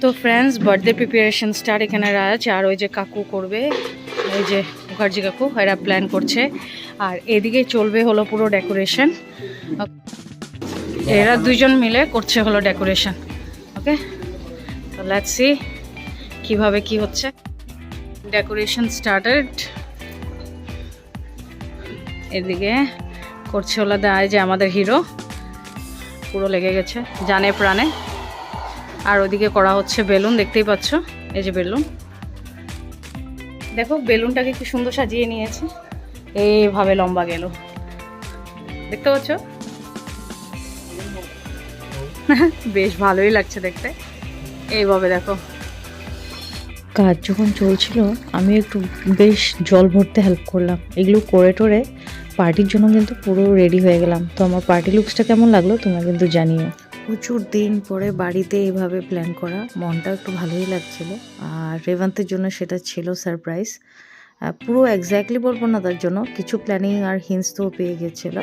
তো friends birthday preparation start. এখানে রাজ আর ওই যে কাকু করবে, ওই যে মুখার্জি কাকু, এরা প্ল্যান করছে। আর এদিকে চলবে হলো পুরো ডেকোরেশন। এরা দুইজন মিলে করছে হলো ডেকোরেশন। ওকে, তো লেটস সি কিভাবে কি হচ্ছে। Decoration started. এদিকে করছে হলো দায় যে আমাদের হিরো, পুরো লেগে গেছে জানে প্রাণে। আর ওদিকে করা হচ্ছে বেলুন, দেখতেই পাচ্ছ, এই যে বেলুন। দেখো বেলুনটাকে কি সুন্দর সাজিয়ে নিয়েছে, এইভাবে লম্বা গেল, দেখতে পাচ্ছ? বেশ ভালোই লাগছে দেখতে, এইভাবে দেখো। কাজ যখন চলছিল আমি একটু বেশ জল ভরতে হেল্প করলাম। এগুলো করে টোরে পার্টির জন্য কিন্তু পুরো রেডি হয়ে গেলাম। তো আমার পার্টি লুকসটা কেমন লাগলো তোমরা কিন্তু জানিও। প্রচুর দিন পরে বাড়িতে এইভাবে প্ল্যান করা, মনটা একটু ভালোই লাগছিল। আর রেভান্তের জন্য সেটা ছিল সারপ্রাইজ। পুরো এক্স্যাক্টলি বলবো না, তার জন্য কিছু প্ল্যানিং আর হিন্টস তো পেয়ে গেছিল।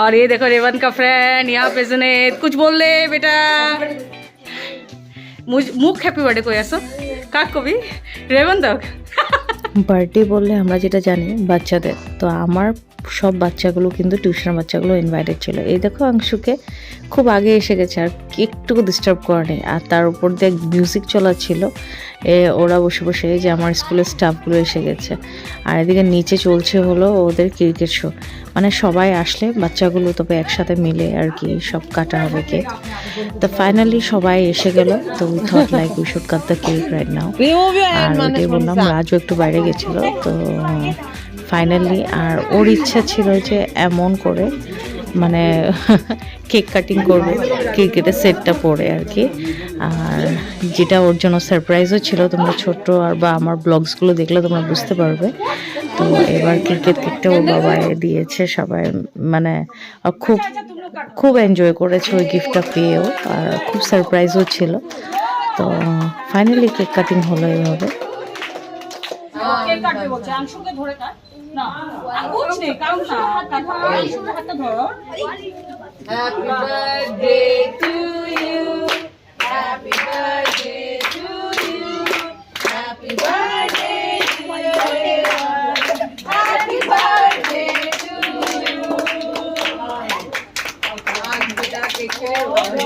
और ये देखो रेवन का फ्रेंड यहाँ पे जुनैद, कुछ बोल ले बेटा। মুখ হ্যাপি বার্থডে কই আসো কাক কবি রেवन तक। বার্থডে বললে আমরা যেটা জানি বাচ্চাদের, তো আমার সব বাচ্চাগুলো কিন্তু টিউশনের বাচ্চাগুলো ইনভাইটেড ছিল। এই দেখো অংশুকে খুব আগে এসে গেছে আর একটুকু ডিস্টার্ব করেনি। আর তার উপর দিয়ে মিউজিক চলা ছিল, ওরা বসে বসে, যে আমার স্কুলের স্টাফগুলো এসে গেছে। আর এদিকে নিচে চলছে হলো ওদের ক্রিকেট শো। মানে সবাই আসলে বাচ্চাগুলো তবে একসাথে মিলে আর কি সব কাটা হবে কেক। তো ফাইনালি সবাই এসে গেল। তো we thought like we should cut the cake right now. আর ওটাই বললাম, রাজও একটু বাইরে গেছিল তো ফাইনালি। আর ওর ইচ্ছা ছিল যে এমন করে মানে কেক কাটিং করবে ক্রিকেটের সেটটা পরে আর কি। আর যেটা ওর জন্য সারপ্রাইজও ছিল, তোমরা ছোট্ট আর বা আমার ব্লগসগুলো দেখলে তোমরা বুঝতে পারবে। তো এবার ক্রিকেট কেকটা ওর বাবা দিয়েছে, সবাই মানে খুব খুব এনজয় করেছে ওই গিফটটা পেয়েও। আর খুব সারপ্রাইজও ছিল। তো ফাইনালি কেক কাটিং হলো এভাবে। না কুছ নেই কাউ না আংশুর হাতটা ধরো। Happy birthday to you, happy birthday to you, happy birthday to you, happy birthday to you. আজ বেটা কেক খাবে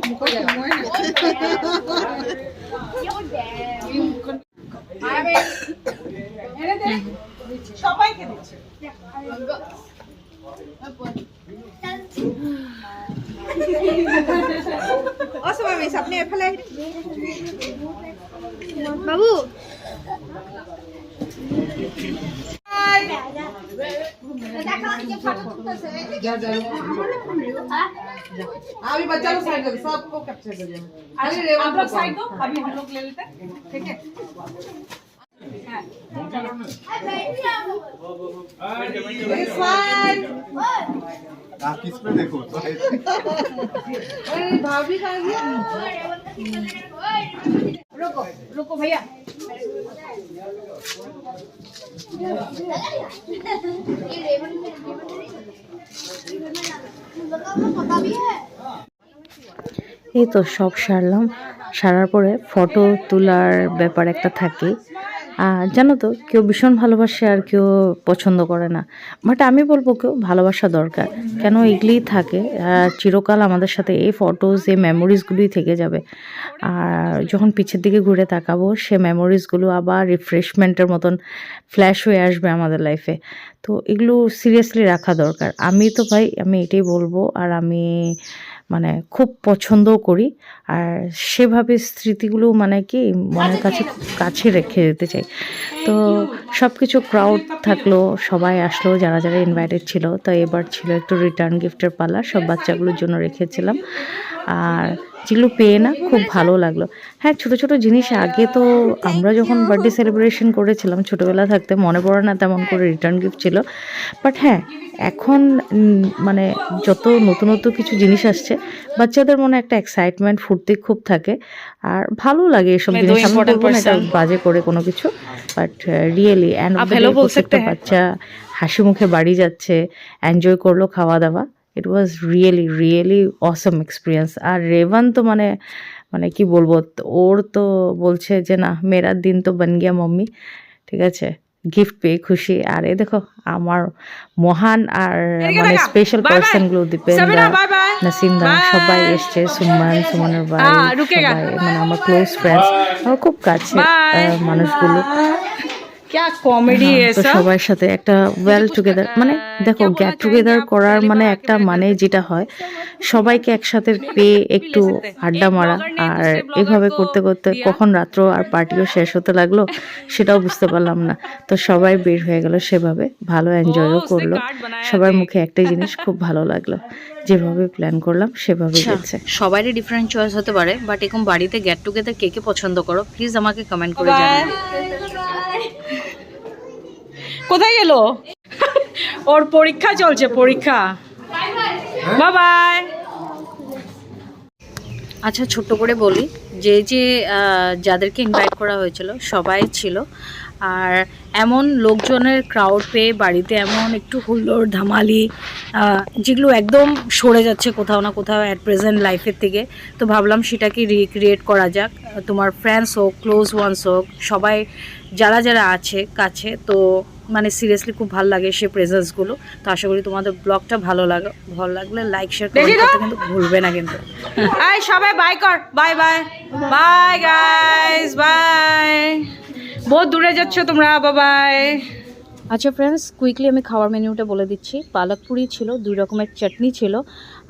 মুখে মই না আরে এনে দে সবাইকে দিচ্ছে। অসময় আপনি এফালে বাবু अभी बच्चा लोग साइड करो, सबको कैप्चर करिए। अरे आप लोग साइड दो, अभी हम लोग ले लेते हैं, ठीक है? आप किस पे देखो तो अरे भाभी कहाँ गया? रुको रुको भैया। এই তো সব সারলাম। সারার পরে ফটো তোলার ব্যাপার একটা থাকে। জানো তো, কেউ ভীষণ ভালোবাসে আর কেউ পছন্দ করে না। বাট আমি বলবো কেউ ভালোবাসা দরকার, কেন এগুলিই থাকে চিরকাল আমাদের সাথে। এই ফটোজ, এই মেমোরিজগুলোই থেকে যাবে। আর যখন পিছের দিকে ঘুরে তাকাবো, সে মেমোরিজগুলো আবার রিফ্রেশমেন্টের মতন ফ্ল্যাশ হয়ে আসবে আমাদের লাইফে। তো এগুলো সিরিয়াসলি রাখা দরকার। আমি তো ভাই আমি এটাই বলবো। আর আমি মানে খুব পছন্দও করি। আর সেভাবে স্মৃতিগুলো মানে কি মনের কাছে খুব কাছে রেখে দিতে চাই। তো সব কিছু ক্রাউড থাকলো, সবাই আসলো যারা যারা ইনভাইটেড ছিল। তো এবার ছিল একটু রিটার্ন গিফটের পালা, সব বাচ্চাগুলোর জন্য রেখেছিলাম। আর যেগুলো পেয়ে না খুব ভালো লাগলো। হ্যাঁ, ছোটো ছোটো জিনিস আগে তো আমরা যখন বার্থডে সেলিব্রেশন করেছিলাম ছোটোবেলা থাকতে মনে পড়ে না তেমন করে রিটার্ন গিফট ছিল। বাট হ্যাঁ, এখন মানে যত নতুন নতুন কিছু জিনিস আসছে, বাচ্চাদের মনে একটা এক্সাইটমেন্ট ফুর্তি খুব থাকে। আর ভালো লাগে এসব জিনিস। আমি বলবো না এটা বাজে করে কোনো কিছু, বাট রিয়েলি প্রত্যেকটা বাচ্চা হাসি মুখে বাড়ি যাচ্ছে, এনজয় করলো খাওয়া দাওয়া। ইট ওয়াজ রিয়েলি অসম এক্সপিরিয়েন্স। আর রেভান তো মানে মানে কি বলবো, ওর তো বলছে যে না মেরা দিন তো বান গিয়া মাম্মি, ঠিক আছে, গিফট পেয়ে খুশি। আর এই দেখো আমার মহান আর মানে স্পেশাল পার্সনগুলো, দীপেনদা, নাসিমদা সবাই এসছে, সুমনের ভাই সবাই, মানে আমার ক্লোজ ফ্রেন্ডস, আমার খুব কাছে মানুষগুলো। क्या कॉमेडी है তো सब। সবার সাথে একটা ওয়েল টুগেদার, মানে দেখো গেট টুগেদার করার মানে একটা মানে যেটা হয় সবাইকে একসাথে পেয়ে একটু আড্ডা মারা। আর এভাবে করতে করতে কখন রাত্র আর পার্টিও শেষ হতে লাগলো সেটাও বুঝতে পারলাম না। তো সবাই বের হয়ে গেল, সেভাবে ভালো এনজয়ও করলো। সবার মুখে একটাই জিনিস খুব ভালো লাগলো, যেভাবে প্ল্যান করলাম সেভাবে গেছে। সবারই ডিফারেন্ট চয়েস হতে পারে, বাট এরকম বাড়িতে গেট টুগেদার কে কে পছন্দ করো প্লিজ আমাকে কমেন্ট করে জানাও। কোথায় গেল? ওর পরীক্ষা চলছে, পরীক্ষা। By bye. আচ্ছা ছোট্ট করে বলি, যে যে যাদেরকে ইনভাইট করা হয়েছিল সবাই ছিল। আর এমন লোকজনের ক্রাউড পেয়ে বাড়িতে এমন একটু হুল্লোড় ধামালি, যেগুলো একদম সরে যাচ্ছে কোথাও না কোথাও অ্যাট প্রেজেন্ট লাইফের থেকে, তো ভাবলাম সেটাকে রিক্রিয়েট করা যাক। তোমার ফ্রেন্ডস হোক, ক্লোজ ওয়ান্স হোক, সবাই যারা যারা আছে কাছে, তো মানে সিরিয়াসলি খুব ভালো লাগে সেই প্রেজেন্সগুলো। তো আশা করি তোমাদের ব্লগটা ভালো লাগলে লাইক শেয়ার কমেন্ট করতে কিন্তু ভুলবে না কিন্তু। এই সবাই বাই কর, bye bye bye guys, bye. বহুত দূরে যাচ্ছ তোমরা, বাই বাই। আচ্ছা ফ্রেন্ডস, কুইকলি আমি খাওয়ার মেনুটা বলে দিচ্ছি। পালক পুরি ছিল, 2 রকমের চাটনি ছিল,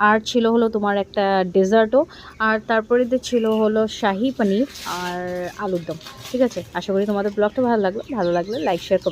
আর ছিল হলো তোমার একটা ডেজার্টও, আর তারপরে ছিল হলো শাহি পনির আর আলুর দম। ঠিক আছে, আশা করি তোমাদের ব্লগটা ভালো লাগলে লাইক শেয়ার